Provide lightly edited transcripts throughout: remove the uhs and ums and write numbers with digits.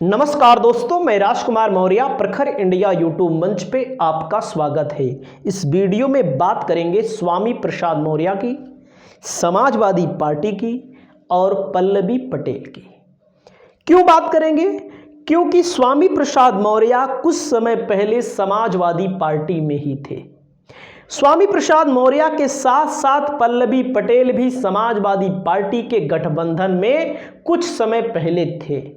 नमस्कार दोस्तों, मैं राजकुमार मौर्य प्रखर इंडिया यूट्यूब मंच पे आपका स्वागत है। इस वीडियो में बात करेंगे स्वामी प्रसाद मौर्य की, समाजवादी पार्टी की और पल्लवी पटेल की। क्यों बात करेंगे? क्योंकि स्वामी प्रसाद मौर्य कुछ समय पहले समाजवादी पार्टी में ही थे। स्वामी प्रसाद मौर्य के साथ साथ पल्लवी पटेल भी समाजवादी पार्टी के गठबंधन में कुछ समय पहले थे।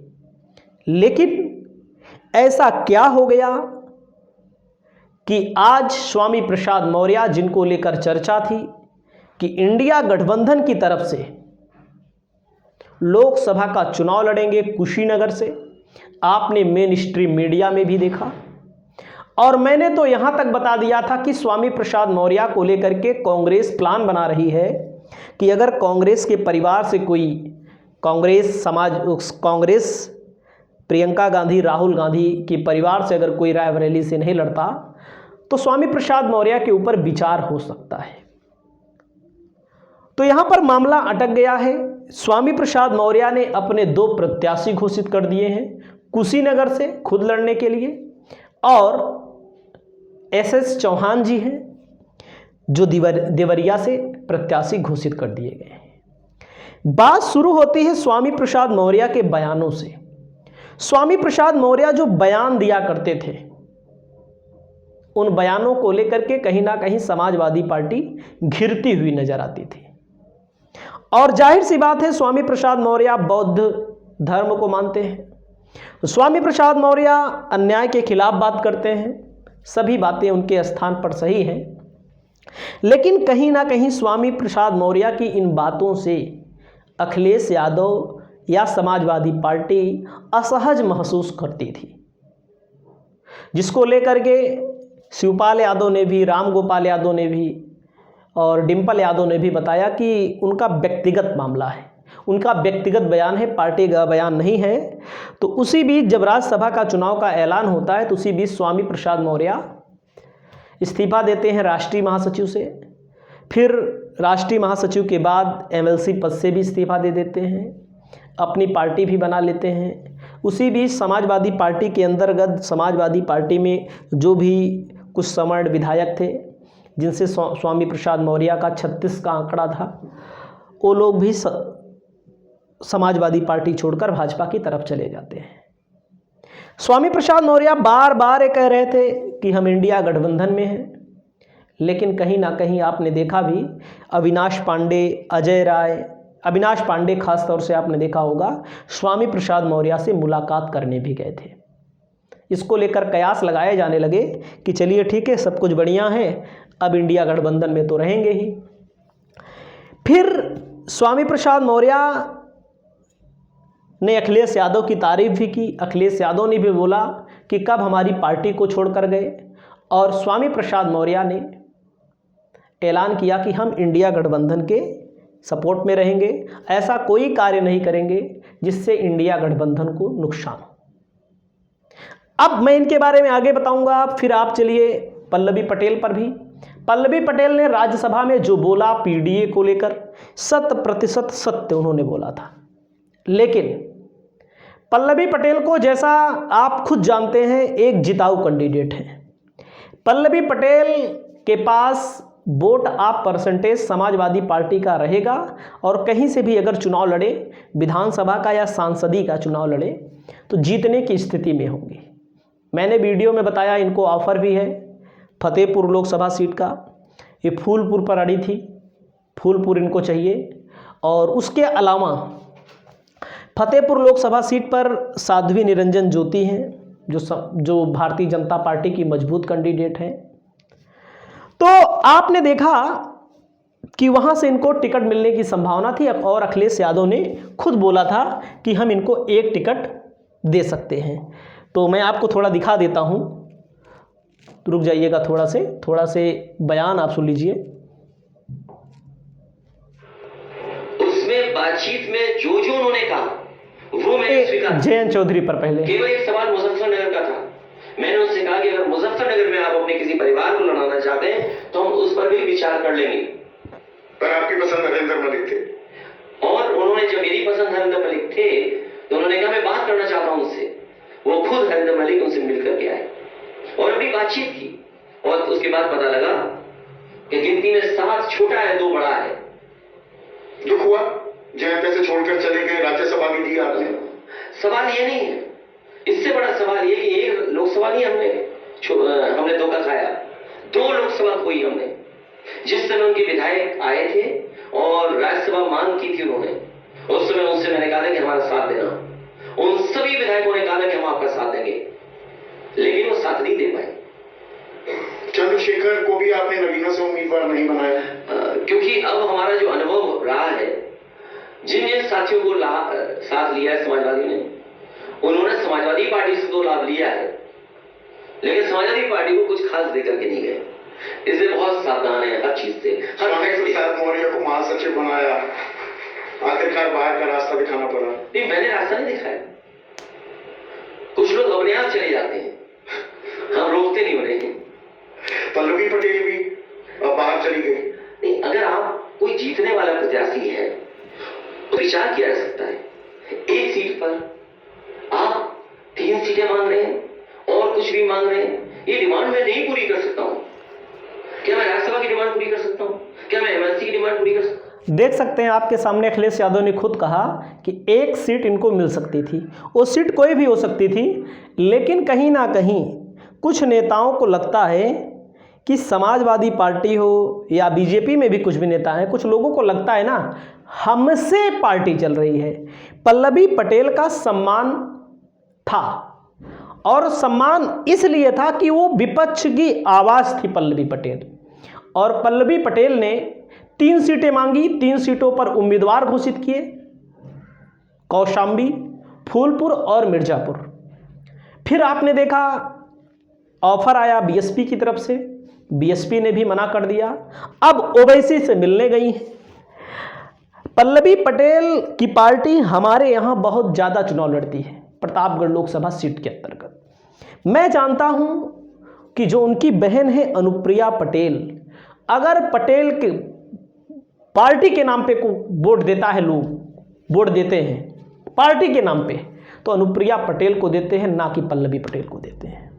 लेकिन ऐसा क्या हो गया कि आज स्वामी प्रसाद मौर्य, जिनको लेकर चर्चा थी कि इंडिया गठबंधन की तरफ से लोकसभा का चुनाव लड़ेंगे कुशीनगर से, आपने मेन स्ट्रीम मीडिया में भी देखा। और मैंने तो यहां तक बता दिया था कि स्वामी प्रसाद मौर्य को लेकर के कांग्रेस प्लान बना रही है कि अगर कांग्रेस के परिवार से कोई कांग्रेस प्रियंका गांधी, राहुल गांधी के परिवार से अगर कोई रायबरेली से नहीं लड़ता तो स्वामी प्रसाद मौर्य के ऊपर विचार हो सकता है। तो यहां पर मामला अटक गया है। स्वामी प्रसाद मौर्य ने अपने 2 प्रत्याशी घोषित कर दिए हैं, कुशीनगर से खुद लड़ने के लिए, और एसएस चौहान जी हैं जो देवरिया से प्रत्याशी घोषित कर दिए गए हैं। बात शुरू होती है स्वामी प्रसाद मौर्य के बयानों से। स्वामी प्रसाद मौर्य जो बयान दिया करते थे, उन बयानों को लेकर के कहीं ना कहीं समाजवादी पार्टी घिरती हुई नजर आती थी। और जाहिर सी बात है, स्वामी प्रसाद मौर्य बौद्ध धर्म को मानते हैं। स्वामी प्रसाद मौर्य अन्याय के खिलाफ बात करते हैं, सभी बातें उनके स्थान पर सही हैं। लेकिन कहीं ना कहीं स्वामी प्रसाद मौर्य की इन बातों से अखिलेश यादव या समाजवादी पार्टी असहज महसूस करती थी, जिसको लेकर के शिवपाल यादव ने भी, राम गोपाल यादव ने भी और डिंपल यादव ने भी बताया कि उनका व्यक्तिगत मामला है, उनका व्यक्तिगत बयान है, पार्टी का बयान नहीं है। तो उसी बीच जब राज्यसभा का चुनाव का ऐलान होता है तो उसी बीच स्वामी प्रसाद मौर्य इस्तीफा देते हैं राष्ट्रीय महासचिव से। फिर राष्ट्रीय महासचिव के बाद एमएलसी पद से भी इस्तीफा दे देते हैं, अपनी पार्टी भी बना लेते हैं। उसी बीच समाजवादी पार्टी के अंतर्गत, समाजवादी पार्टी में जो भी कुछ समर्ण विधायक थे जिनसे स्वामी प्रसाद मौर्य का 36 का आंकड़ा था, वो लोग भी समाजवादी पार्टी छोड़कर भाजपा की तरफ चले जाते हैं। स्वामी प्रसाद मौर्य बार बार ये कह रहे थे कि हम इंडिया गठबंधन में हैं, लेकिन कहीं ना कहीं आपने देखा भी, अविनाश पांडे खास तौर से आपने देखा होगा, स्वामी प्रसाद मौर्य से मुलाकात करने भी गए थे। इसको लेकर कयास लगाए जाने लगे कि चलिए ठीक है, सब कुछ बढ़िया है, अब इंडिया गठबंधन में तो रहेंगे ही। फिर स्वामी प्रसाद मौर्य ने अखिलेश यादव की तारीफ भी की। अखिलेश यादव ने भी बोला कि कब हमारी पार्टी को छोड़कर गए, और स्वामी प्रसाद मौर्य ने ऐलान किया कि हम इंडिया गठबंधन के सपोर्ट में रहेंगे, ऐसा कोई कार्य नहीं करेंगे जिससे इंडिया गठबंधन को नुकसान हो। अब मैं इनके बारे में आगे बताऊंगा। फिर आप चलिए पल्लवी पटेल पर भी। पल्लवी पटेल ने राज्यसभा में जो बोला पीडीए को लेकर, 100% सत्य उन्होंने बोला था। लेकिन पल्लवी पटेल को, जैसा आप खुद जानते हैं, एक जिताऊ कैंडिडेट है। पल्लवी पटेल के पास वोट आप परसेंटेज समाजवादी पार्टी का रहेगा, और कहीं से भी अगर चुनाव लड़े, विधानसभा का या सांसदी का चुनाव लड़े, तो जीतने की स्थिति में होंगी। मैंने वीडियो में बताया, इनको ऑफर भी है फतेहपुर लोकसभा सीट का। ये फूलपुर पर अड़ी थी, फूलपुर इनको चाहिए। और उसके अलावा फतेहपुर लोकसभा सीट पर साध्वी निरंजन ज्योति हैं, जो भारतीय जनता पार्टी की मजबूत कैंडिडेट हैं। तो आपने देखा कि वहां से इनको टिकट मिलने की संभावना थी, और अखिलेश यादव ने खुद बोला था कि हम इनको एक टिकट दे सकते हैं। तो मैं आपको थोड़ा दिखा देता हूं, रुक जाइएगा, थोड़ा से बयान आप सुन लीजिए। उसमें बातचीत में जो उन्होंने कहा वो मैंने स्वीकार। जयंत चौधरी पर पहले केवल एक सवाल मुजफ्फरनगर का था। मैंने उनसे कहा कि अगर मुजफ्फरनगर में आप अपने किसी परिवार को लड़ाना चाहते हैं तो हम उस पर भी विचार कर लेंगे। पर आपकी पसंद नरेंद्र मलिक थे, और उन्होंने, जब मेरी पसंद नरेंद्र मलिक थे, तो उन्होंने कहा मैं बात करना चाहता हूं उससे। हरिंदर मलिक उनसे मिलकर के आए और अपनी बातचीत की, और उसके बाद पता लगा कि गिनती में 7 छोटा है, 2 बड़ा है। दुख हुआ जहां पैसे छोड़कर चले गए, राज्यसभा भी दी आपने। सवाल ये नहीं है, इससे बड़ा सवाल ये कि एक लोकसभा नहीं हमने धोखा खाया, 2 लोकसभा खोई हमने। जिस समय उनके विधायक आए थे और राज्यसभा मांग की थी उन्होंने, उस समय उनसे मैंने कहा था कि हमारा साथ देना। उन सभी विधायकों ने कहा था कि हम आपका साथ देंगे, लेकिन वो साथ नहीं दे पाए। चंद्रशेखर को भी आपने नवीनों से उम्मीदवार नहीं बनाया? क्योंकि अब हमारा जो अनुभव रहा है, जिन जिन साथियों को साथ लिया है समाजवादी ने, उन्होंने समाजवादी पार्टी से तो लाभ लिया है, लेकिन समाजवादी पार्टी को कुछ खास देकर के नहीं गए। इसलिए बहुत सावधान है हर चीज से। स्वामी प्रसाद मौर्य को महासचिव बनाया, आखिरकार बाहर का रास्ता दिखाना पड़ा। नहीं, मैंने रास्ता नहीं दिखाया। कुछ लोग अपने आप चले जाते हैं, हम रोकते नहीं उन्हें। पल्लवी पटेल भी बाहर चली गई। नहीं, अगर आप कोई जीतने वाला प्रत्याशी है तो विचार किया जा सकता है। एक सीट पर आप 3 सीटें मांग रहे हैं और कुछ भी मांग रहे हैं, ये डिमांड मैं नहीं पूरी कर सकता हूं। क्या मैं राज्यसभा की डिमांड पूरी कर सकता हूं? क्या मैं एमएलसी की डिमांड पूरी कर सकता हूं? देख सकते हैं आपके सामने अखिलेश यादव ने खुद कहा कि 1 सीट इनको मिल सकती थी। वो सीट कोई भी हो सकती थी, लेकिन कहीं ना कहीं कुछ नेताओं को लगता है कि समाजवादी पार्टी हो या बीजेपी में भी कुछ भी नेता हैं, कुछ लोगों को लगता है ना हमसे पार्टी चल रही है। पल्लवी पटेल का सम्मान था, और सम्मान इसलिए था कि वो विपक्ष की आवाज़ थी पल्लवी पटेल, और पल्लवी पटेल ने 3 सीटें मांगी, 3 सीटों पर उम्मीदवार घोषित किए, कौशाम्बी, फूलपुर और मिर्ज़ापुर। फिर आपने देखा ऑफर आया बीएसपी की तरफ से, बीएसपी ने भी मना कर दिया। अब ओवैसी से मिलने गई हैं। पल्लवी पटेल की पार्टी हमारे यहाँ बहुत ज़्यादा चुनाव लड़ती है प्रतापगढ़ लोकसभा सीट के अंतर्गत। मैं जानता हूँ कि जो उनकी बहन है अनुप्रिया पटेल, अगर पटेल के पार्टी के नाम पे को वोट देता है, लोग वोट देते हैं पार्टी के नाम पे, तो अनुप्रिया पटेल को देते हैं, ना कि पल्लवी पटेल को देते हैं।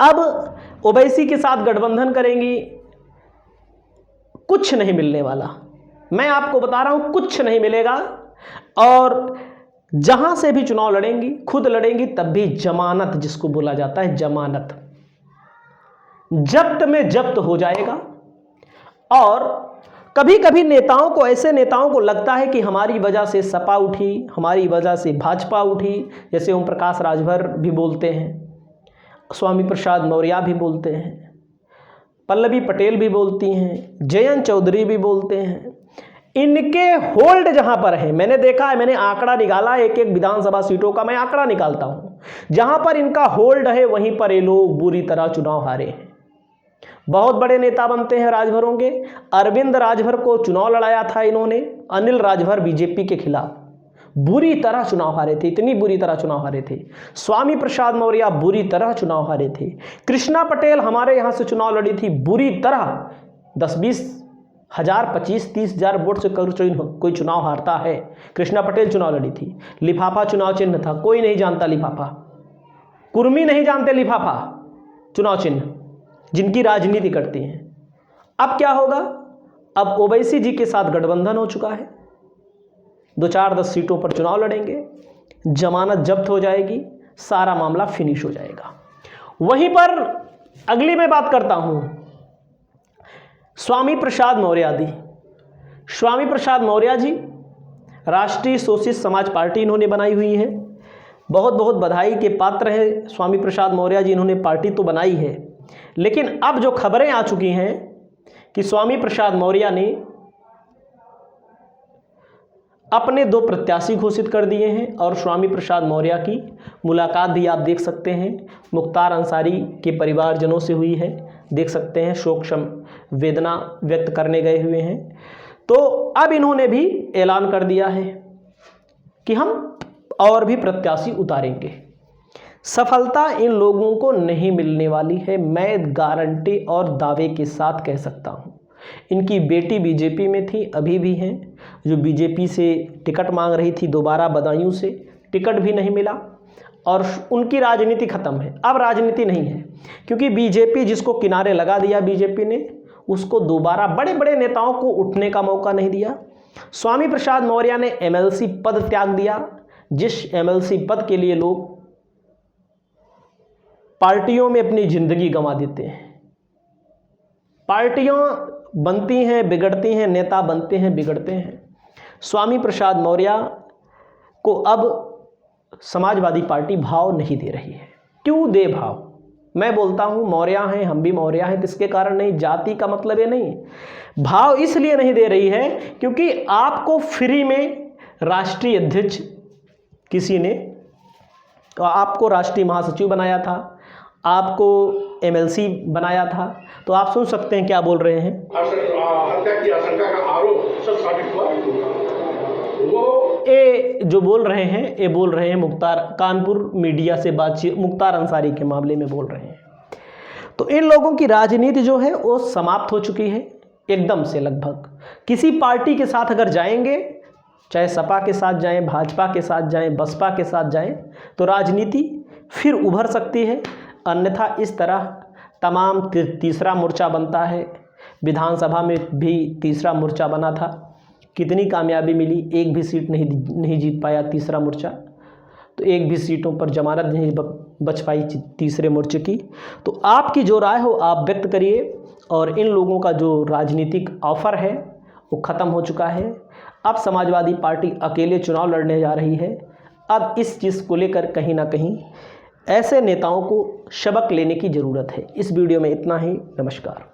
अब ओवैसी के साथ गठबंधन करेंगी, कुछ नहीं मिलने वाला। मैं आपको बता रहा हूं, कुछ नहीं मिलेगा। और जहां से भी चुनाव लड़ेंगी, खुद लड़ेंगी, तब भी जमानत, जिसको बोला जाता है जमानत, जब्त में जब्त हो जाएगा। और कभी कभी नेताओं को, ऐसे नेताओं को लगता है कि हमारी वजह से सपा उठी, हमारी वजह से भाजपा उठी, जैसे ओम प्रकाश राजभर भी बोलते हैं, स्वामी प्रसाद मौर्य भी बोलते हैं, पल्लवी पटेल भी बोलती हैं, जयंत चौधरी भी बोलते हैं। इनके होल्ड जहां पर है, मैंने देखा है, मैंने आंकड़ा निकाला, एक एक विधानसभा सीटों का मैं आंकड़ा निकालता हूं, जहां पर इनका होल्ड है वहीं पर ये लोग बुरी तरह चुनाव हारे हैं। बहुत बड़े नेता बनते हैं राजभरों के। अरविंद राजभर को चुनाव लड़ाया था इन्होंने, अनिल राजभर बीजेपी के खिलाफ, बुरी तरह चुनाव हारे थे, इतनी बुरी तरह चुनाव हारे थे। स्वामी प्रसाद मौर्य बुरी तरह चुनाव हारे थे। कृष्णा पटेल हमारे यहाँ से चुनाव लड़ी थी बुरी तरह, 10-20 हज़ार 25-30 हज़ार वोट से कोई चुनाव हारता है। कृष्णा पटेल चुनाव लड़ी थी। लिफाफा चुनाव चिन्ह था, कोई नहीं जानता लिफाफा, कुर्मी नहीं जानते लिफाफा चुनाव चिन्ह, जिनकी राजनीति करती हैं। अब क्या होगा? अब ओवैसी जी के साथ गठबंधन हो चुका है, 2-4-10 सीटों पर चुनाव लड़ेंगे, जमानत जब्त हो जाएगी, सारा मामला फिनिश हो जाएगा। वहीं पर अगली मैं बात करता हूं स्वामी प्रसाद मौर्य दी। स्वामी प्रसाद मौर्य जी राष्ट्रीय सोशलिस्ट समाज पार्टी इन्होंने बनाई हुई है। बहुत बहुत बधाई के पात्र है स्वामी प्रसाद मौर्य जी, इन्होंने पार्टी तो बनाई है, लेकिन अब जो खबरें आ चुकी हैं कि स्वामी प्रसाद मौर्य ने अपने 2 प्रत्याशी घोषित कर दिए हैं, और स्वामी प्रसाद मौर्य की मुलाकात भी आप देख सकते हैं मुख्तार अंसारी के परिवारजनों से हुई है, देख सकते हैं, शोक वेदना व्यक्त करने गए हुए हैं। तो अब इन्होंने भी ऐलान कर दिया है कि हम और भी प्रत्याशी उतारेंगे। सफलता इन लोगों को नहीं मिलने वाली है, मैं गारंटी और दावे के साथ कह सकता हूं। इनकी बेटी बीजेपी में थी, अभी भी हैं, जो बीजेपी से टिकट मांग रही थी, दोबारा बदायूं से टिकट भी नहीं मिला। और उनकी राजनीति खत्म है, अब राजनीति नहीं है, क्योंकि बीजेपी जिसको किनारे लगा दिया, बीजेपी ने उसको दोबारा बड़े बड़े नेताओं को उठने का मौका नहीं दिया। स्वामी प्रसाद मौर्य ने एमएलसी पद त्याग दिया, जिस एमएलसी पद के लिए लोग पार्टियों में अपनी जिंदगी गंवा देते हैं। पार्टियां बनती हैं, बिगड़ती हैं, नेता बनते हैं, बिगड़ते हैं। स्वामी प्रसाद मौर्य को अब समाजवादी पार्टी भाव नहीं दे रही है। क्यों दे भाव? मैं बोलता हूं मौर्य हैं, हम भी मौर्य हैं, तो इसके कारण नहीं, जाति का मतलब ये नहीं। भाव इसलिए नहीं दे रही है क्योंकि आपको फ्री में राष्ट्रीय अध्यक्ष किसी ने, आपको राष्ट्रीय महासचिव बनाया था, आपको एमएलसी बनाया था, तो आप सुन सकते हैं क्या बोल रहे हैं। हत्या की आशंका का आरोप सब साबित हुआ। वो ये जो बोल रहे हैं, ये बोल रहे हैं मुख्तार, कानपुर मीडिया से बातचीत मुख्तार अंसारी के मामले में बोल रहे हैं। तो इन लोगों की राजनीति जो है वो समाप्त हो चुकी है एकदम से। लगभग किसी पार्टी के साथ अगर जाएंगे, चाहे सपा के साथ जाएं, भाजपा के साथ जाएं, बसपा के साथ जाएं, तो राजनीति फिर उभर सकती है। अन्यथा इस तरह तमाम तीसरा मोर्चा बनता है। विधानसभा में भी तीसरा मोर्चा बना था, कितनी कामयाबी मिली, एक भी सीट नहीं जीत पाया तीसरा मोर्चा, तो एक भी सीटों पर जमानत नहीं बच पाई तीसरे मोर्चे की। तो आपकी जो राय हो आप व्यक्त करिए। और इन लोगों का जो राजनीतिक ऑफर है वो ख़त्म हो चुका है। अब समाजवादी पार्टी अकेले चुनाव लड़ने जा रही है। अब इस चीज़ को लेकर कहीं ना कहीं ऐसे नेताओं को सबक लेने की ज़रूरत है। इस वीडियो में इतना ही। नमस्कार।